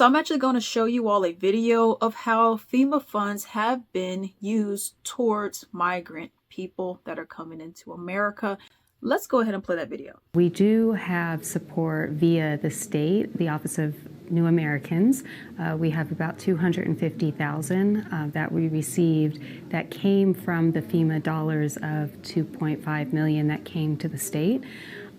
So I'm actually going to show you all a video of how FEMA funds have been used towards migrant people that are coming into America. Let's go ahead and play that video. We do have support via the state, the Office of New Americans. We have about $250,000 that we received that came from the FEMA dollars of $2.5 million that came to the state.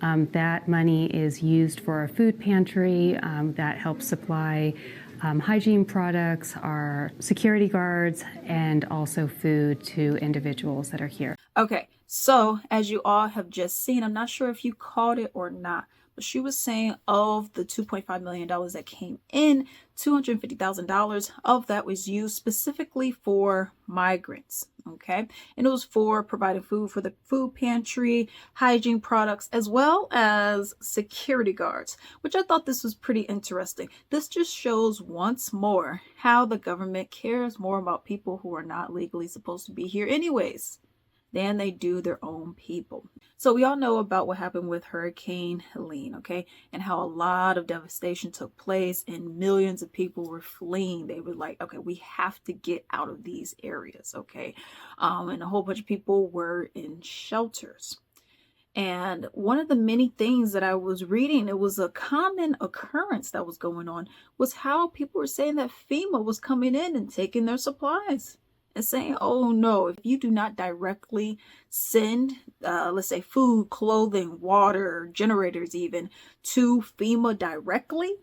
That money is used for our food pantry that helps supply hygiene products, our security guards, and also food to individuals that are here. Okay, so as you all have just seen, I'm not sure if you caught it or not, but she was saying of the $2.5 million that came in, $250,000 of that was used specifically for migrants. Okay, and it was for providing food for the food pantry, hygiene products, as well as security guards, which I thought this was pretty interesting. This just shows once more how the government cares more about people who are not legally supposed to be here anyways than they do their own people. So we all know about what happened with Hurricane Helene, okay? And how a lot of devastation took place and millions of people were fleeing. They were like, okay, we have to get out of these areas, okay? And a whole bunch of people were in shelters. And one of the many things that I was reading, it was a common occurrence that was going on, was how people were saying that FEMA was coming in and taking their supplies. And saying, oh no, if you do not directly send, let's say food, clothing, water, generators even, to FEMA directly,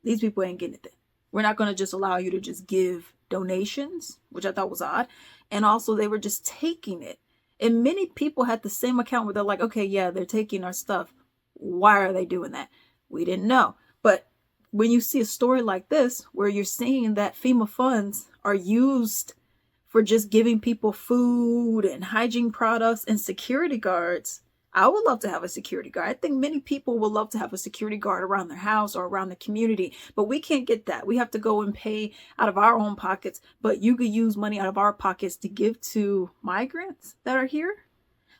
these people ain't getting it. We're not going to just allow you to just give donations, which I thought was odd. And also they were just taking it. And many people had the same account where they're like, okay, yeah, they're taking our stuff. Why are they doing that? We didn't know. But when you see a story like this, where you're seeing that FEMA funds are used for just giving people food and hygiene products and security guards. I would love to have a security guard. I think many people would love to have a security guard around their house or around the community, but we can't get that. We have to go and pay out of our own pockets, but you could use money out of our pockets to give to migrants that are here.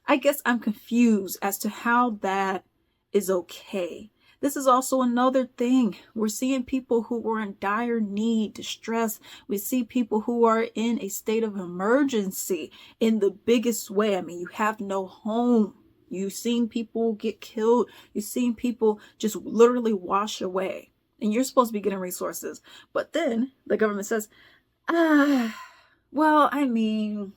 I guess I'm confused as to how that is okay. This is also another thing. We're seeing people who were in dire need, distress. We see people who are in a state of emergency in the biggest way. I mean, you have no home. You've seen people get killed. You've seen people just literally wash away. And you're supposed to be getting resources. But then the government says, well, I mean,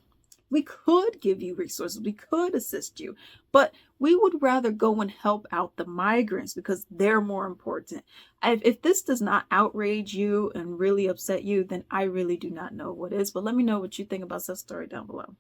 we could give you resources, we could assist you, but we would rather go and help out the migrants because they're more important. If this does not outrage you and really upset you, then I really do not know what is. But let me know what you think about this story down below.